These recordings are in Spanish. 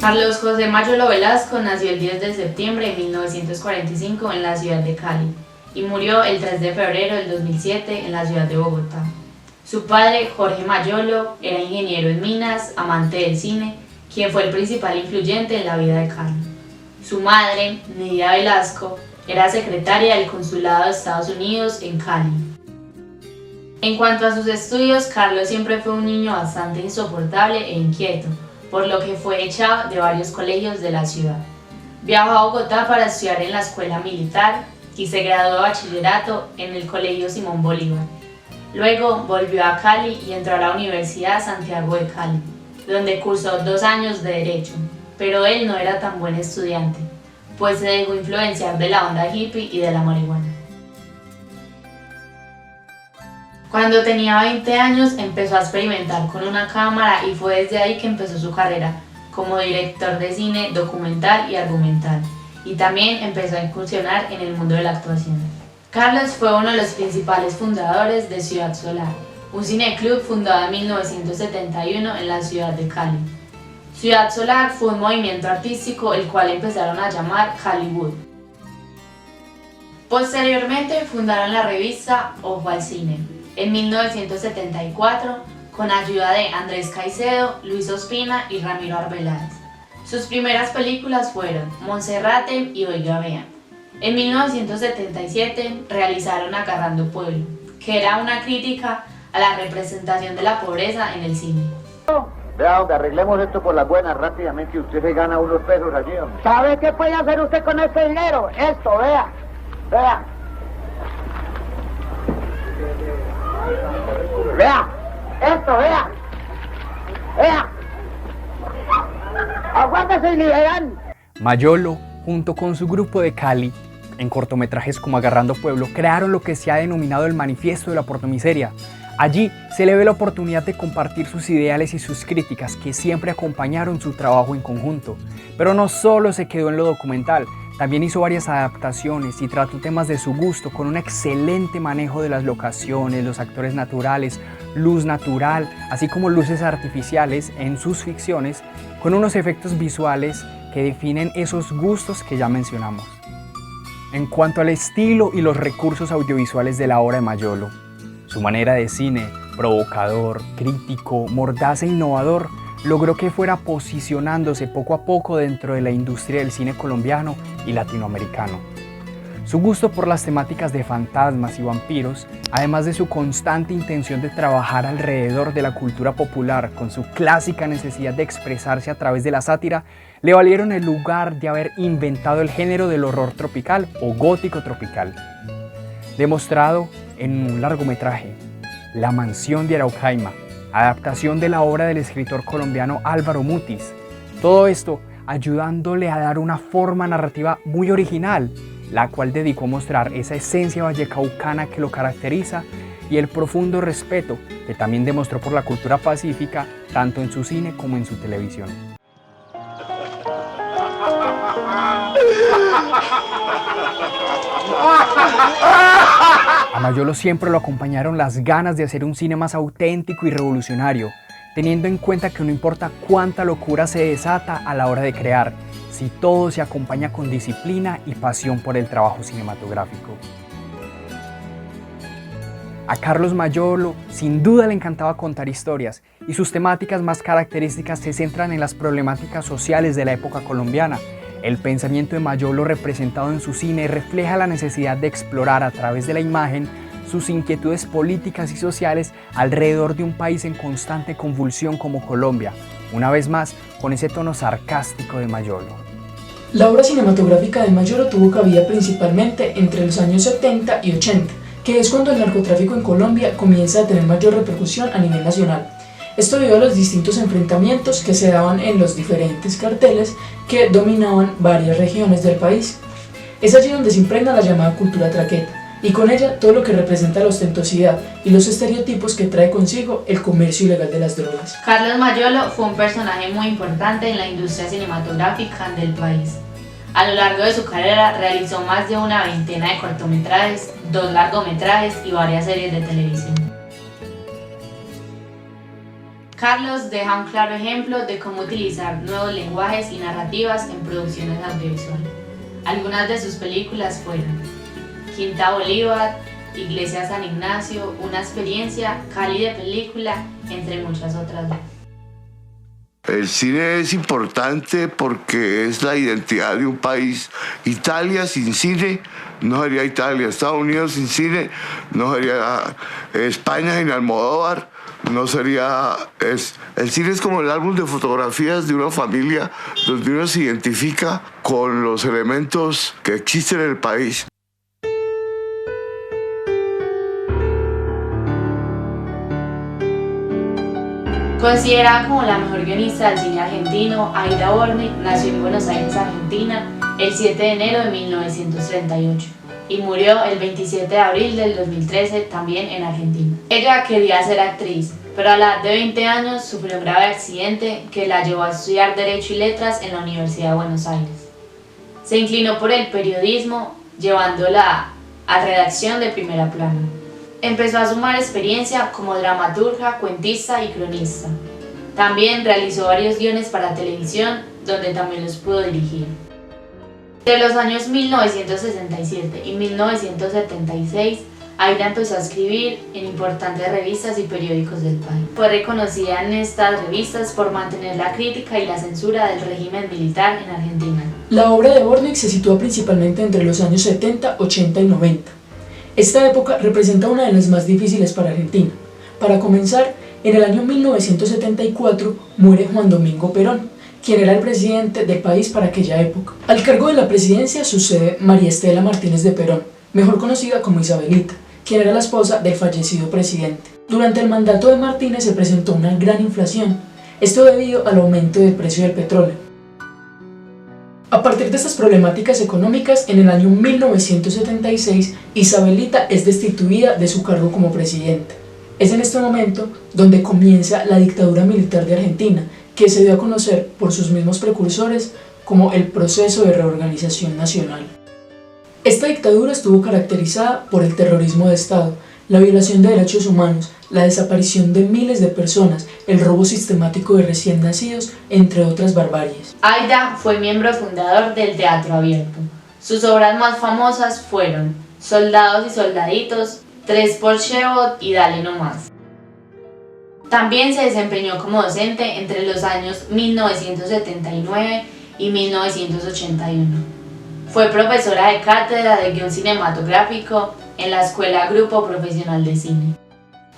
Carlos José Mayolo Velasco nació el 10 de septiembre de 1945 en la ciudad de Cali y murió el 3 de febrero del 2007 en la ciudad de Bogotá. Su padre, Jorge Mayolo, era ingeniero en minas, amante del cine, quien fue el principal influyente en la vida de Cali. Su madre, Nidia Velasco, era secretaria del Consulado de Estados Unidos en Cali. En cuanto a sus estudios, Carlos siempre fue un niño bastante insoportable e inquieto, por lo que fue echado de varios colegios de la ciudad. Viajó a Bogotá para estudiar en la escuela militar y se graduó de bachillerato en el Colegio Simón Bolívar. Luego volvió a Cali y entró a la Universidad Santiago de Cali, donde cursó 2 años de Derecho, pero él no era tan buen estudiante, pues se dejó influenciar de la onda hippie y de la marihuana. Cuando tenía 20 años empezó a experimentar con una cámara y fue desde ahí que empezó su carrera como director de cine, documental y argumental, y también empezó a incursionar en el mundo de la actuación. Carlos fue uno de los principales fundadores de Ciudad Solar, un cineclub fundado en 1971 en la ciudad de Cali. Ciudad Solar fue un movimiento artístico el cual empezaron a llamar Hollywood. Posteriormente fundaron la revista Ojo al Cine, en 1974, con ayuda de Andrés Caicedo, Luis Ospina y Ramiro Arbeláez. Sus primeras películas fueron Monserrate y Oiga Vea. En 1977 realizaron Agarrando Pueblo, que era una crítica a la representación de la pobreza en el cine. Vea, hombre, arreglemos esto por las buenas rápidamente y usted se gana unos pesos allí, hombre. ¿Sabe qué puede hacer usted con este dinero? Esto, vea, vea. Vea, esto, vea. Vea. Aguántese y le verán. Mayolo, junto con su grupo de Cali, en cortometrajes como Agarrando Pueblo, crearon lo que se ha denominado el Manifiesto de la Pornomiseria. Allí se le ve la oportunidad de compartir sus ideales y sus críticas que siempre acompañaron su trabajo en conjunto. Pero no solo se quedó en lo documental, también hizo varias adaptaciones y trató temas de su gusto con un excelente manejo de las locaciones, los actores naturales, luz natural, así como luces artificiales en sus ficciones, con unos efectos visuales que definen esos gustos que ya mencionamos. En cuanto al estilo y los recursos audiovisuales de la obra de Mayolo, su manera de cine, provocador, crítico, mordaz e innovador, logró que fuera posicionándose poco a poco dentro de la industria del cine colombiano y latinoamericano. Su gusto por las temáticas de fantasmas y vampiros, además de su constante intención de trabajar alrededor de la cultura popular con su clásica necesidad de expresarse a través de la sátira, le valieron el lugar de haber inventado el género del horror tropical o gótico tropical. Demostrado en un largometraje, La Mansión de Araucaima, adaptación de la obra del escritor colombiano Álvaro Mutis. Todo esto ayudándole a dar una forma narrativa muy original, la cual dedicó a mostrar esa esencia vallecaucana que lo caracteriza y el profundo respeto que también demostró por la cultura pacífica, tanto en su cine como en su televisión. A Mayolo siempre lo acompañaron las ganas de hacer un cine más auténtico y revolucionario, teniendo en cuenta que no importa cuánta locura se desata a la hora de crear, si todo se acompaña con disciplina y pasión por el trabajo cinematográfico. A Carlos Mayolo sin duda le encantaba contar historias y sus temáticas más características se centran en las problemáticas sociales de la época colombiana. El pensamiento de Mayolo representado en su cine refleja la necesidad de explorar a través de la imagen sus inquietudes políticas y sociales alrededor de un país en constante convulsión como Colombia, una vez más con ese tono sarcástico de Mayolo. La obra cinematográfica de Mayolo tuvo cabida principalmente entre los años 70 y 80, que es cuando el narcotráfico en Colombia comienza a tener mayor repercusión a nivel nacional. Esto debido a los distintos enfrentamientos que se daban en los diferentes carteles que dominaban varias regiones del país. Es allí donde se impregna la llamada cultura traqueta, y con ella todo lo que representa la ostentosidad y los estereotipos que trae consigo el comercio ilegal de las drogas. Carlos Mayolo fue un personaje muy importante en la industria cinematográfica del país. A lo largo de su carrera realizó más de una veintena de cortometrajes, 2 largometrajes y varias series de televisión. Carlos deja un claro ejemplo de cómo utilizar nuevos lenguajes y narrativas en producciones audiovisuales. Algunas de sus películas fueron Quinta Bolívar, Iglesia San Ignacio, Una experiencia, Cali de película, entre muchas otras. El cine es importante porque es la identidad de un país. Italia sin cine no sería Italia. Estados Unidos sin cine no sería España sin Almodóvar. No sería... el cine es como el álbum de fotografías de una familia donde uno se identifica con los elementos que existen en el país. Considerada como la mejor guionista del cine argentino, Aida Bornik nació en Buenos Aires, Argentina, el 7 de enero de 1938 y murió el 27 de abril del 2013 también en Argentina. Ella quería ser actriz, pero a la edad de 20 años sufrió un grave accidente que la llevó a estudiar Derecho y Letras en la Universidad de Buenos Aires. Se inclinó por el periodismo, llevándola a redacción de primera plana. Empezó a sumar experiencia como dramaturga, cuentista y cronista. También realizó varios guiones para televisión, donde también los pudo dirigir. Entre los años 1967 y 1976, Aida empezó a escribir en importantes revistas y periódicos del país. Fue reconocida en estas revistas por mantener la crítica y la censura del régimen militar en Argentina. La obra de Bornik se sitúa principalmente entre los años 70, 80 y 90. Esta época representa una de las más difíciles para Argentina. Para comenzar, en el año 1974 muere Juan Domingo Perón, quien era el presidente del país para aquella época. Al cargo de la presidencia sucede María Estela Martínez de Perón, mejor conocida como Isabelita, quien era la esposa del fallecido presidente. Durante el mandato de Martínez se presentó una gran inflación, esto debido al aumento del precio del petróleo. A partir de estas problemáticas económicas, en el año 1976, Isabelita es destituida de su cargo como presidenta. Es en este momento donde comienza la dictadura militar de Argentina, que se dio a conocer por sus mismos precursores como el Proceso de Reorganización Nacional. Esta dictadura estuvo caracterizada por el terrorismo de Estado, la violación de derechos humanos, la desaparición de miles de personas, el robo sistemático de recién nacidos, entre otras barbaries. Aida fue miembro fundador del Teatro Abierto. Sus obras más famosas fueron Soldados y Soldaditos, Tres por Chebot y Dale No Más. También se desempeñó como docente entre los años 1979 y 1981. Fue profesora de cátedra de guión cinematográfico en la Escuela Grupo Profesional de Cine.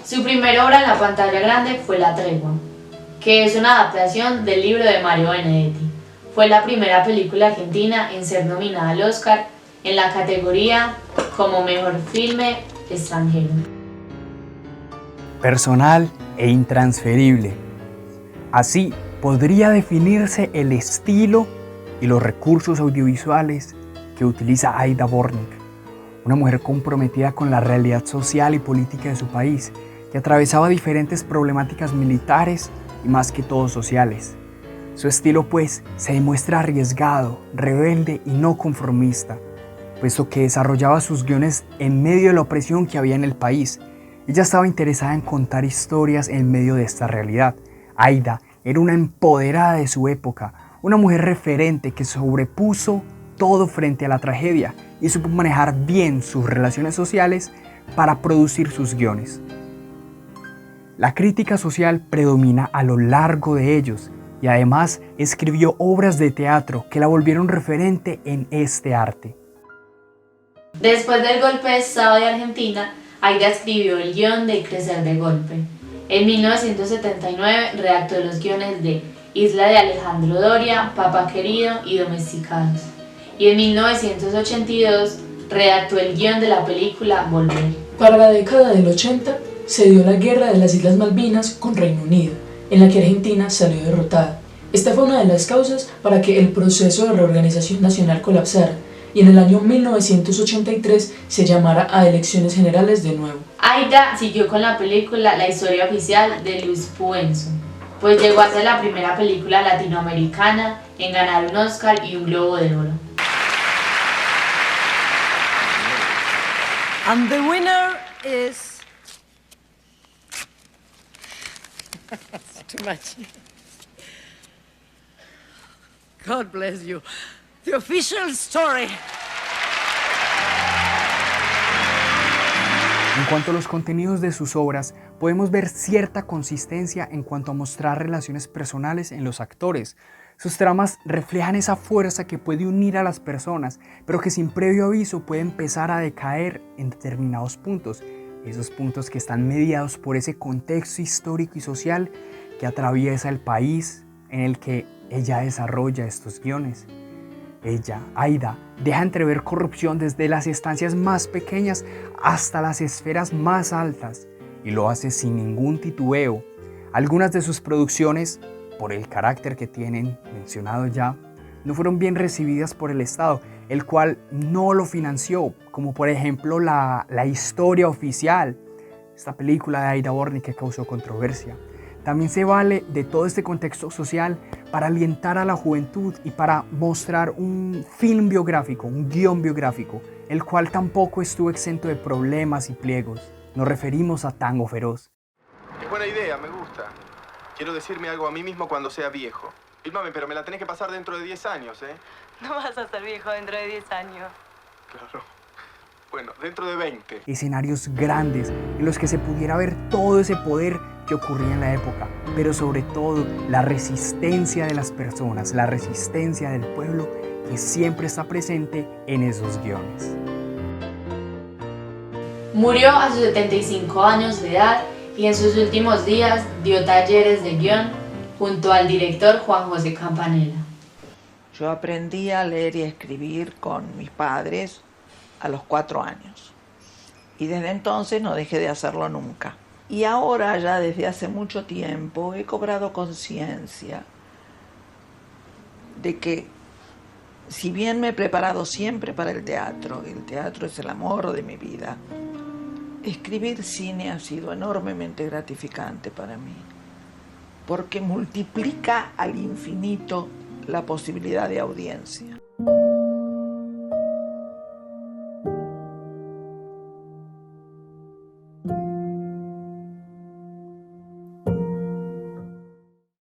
Su primera obra en la pantalla grande fue La Tregua, que es una adaptación del libro de Mario Benedetti. Fue la primera película argentina en ser nominada al Oscar en la categoría como Mejor Filme Extranjero. Personal e intransferible. Así podría definirse el estilo y los recursos audiovisuales que utiliza Aida Bornik, una mujer comprometida con la realidad social y política de su país, que atravesaba diferentes problemáticas militares y más que todo sociales. Su estilo, pues, se demuestra arriesgado, rebelde y no conformista, puesto que desarrollaba sus guiones en medio de la opresión que había en el país. Ella estaba interesada en contar historias en medio de esta realidad. Aida era una empoderada de su época, una mujer referente que sobrepuso todo frente a la tragedia y supo manejar bien sus relaciones sociales para producir sus guiones. La crítica social predomina a lo largo de ellos y además escribió obras de teatro que la volvieron referente en este arte. Después del golpe de Estado de Argentina, Aida escribió el guión de Crecer de Golpe. En 1979 redactó los guiones de Isla de Alejandro Doria, Papá Querido y Domesticados. Y en 1982 redactó el guión de la película Volver. Para la década del 80 se dio la Guerra de las Islas Malvinas con Reino Unido, en la que Argentina salió derrotada. Esta fue una de las causas para que el proceso de reorganización nacional colapsara y en el año 1983 se llamara a elecciones generales de nuevo. Aida siguió con la película La historia oficial de Luis Puenzo, pues llegó a ser la primera película latinoamericana en ganar un Oscar y un Globo de Oro. And the winner is too much. God bless you. The official story. En cuanto a los contenidos de sus obras, podemos ver cierta consistencia en cuanto a mostrar relaciones personales en los actores. Sus tramas reflejan esa fuerza que puede unir a las personas, pero que sin previo aviso puede empezar a decaer en determinados puntos. Esos puntos que están mediados por ese contexto histórico y social que atraviesa el país en el que ella desarrolla estos guiones. Ella, Aida, deja entrever corrupción desde las estancias más pequeñas hasta las esferas más altas y lo hace sin ningún titubeo. Algunas de sus producciones, por el carácter que tienen, mencionado ya, no fueron bien recibidas por el Estado, el cual no lo financió, como por ejemplo la historia oficial, esta película de Aida Borny que causó controversia. También se vale de todo este contexto social para alientar a la juventud y para mostrar un film biográfico, un guión biográfico, el cual tampoco estuvo exento de problemas y pliegos. Nos referimos a Tango Feroz. Es buena idea, me gusta. Quiero decirme algo a mí mismo cuando sea viejo. Fílmame, pero me la tenés que pasar dentro de 10 años, ¿eh? No vas a ser viejo dentro de 10 años. Claro. Bueno, dentro de 20. Escenarios grandes en los que se pudiera ver todo ese poder que ocurría en la época, pero sobre todo la resistencia de las personas, la resistencia del pueblo que siempre está presente en esos guiones. Murió a sus 75 años de edad y en sus últimos días dio talleres de guión junto al director Juan José Campanella. Yo aprendí a leer y a escribir con mis padres a los 4 años y desde entonces no dejé de hacerlo nunca. Y ahora ya desde hace mucho tiempo he cobrado conciencia de que si bien me he preparado siempre para el teatro es el amor de mi vida, escribir cine ha sido enormemente gratificante para mí, porque multiplica al infinito la posibilidad de audiencia.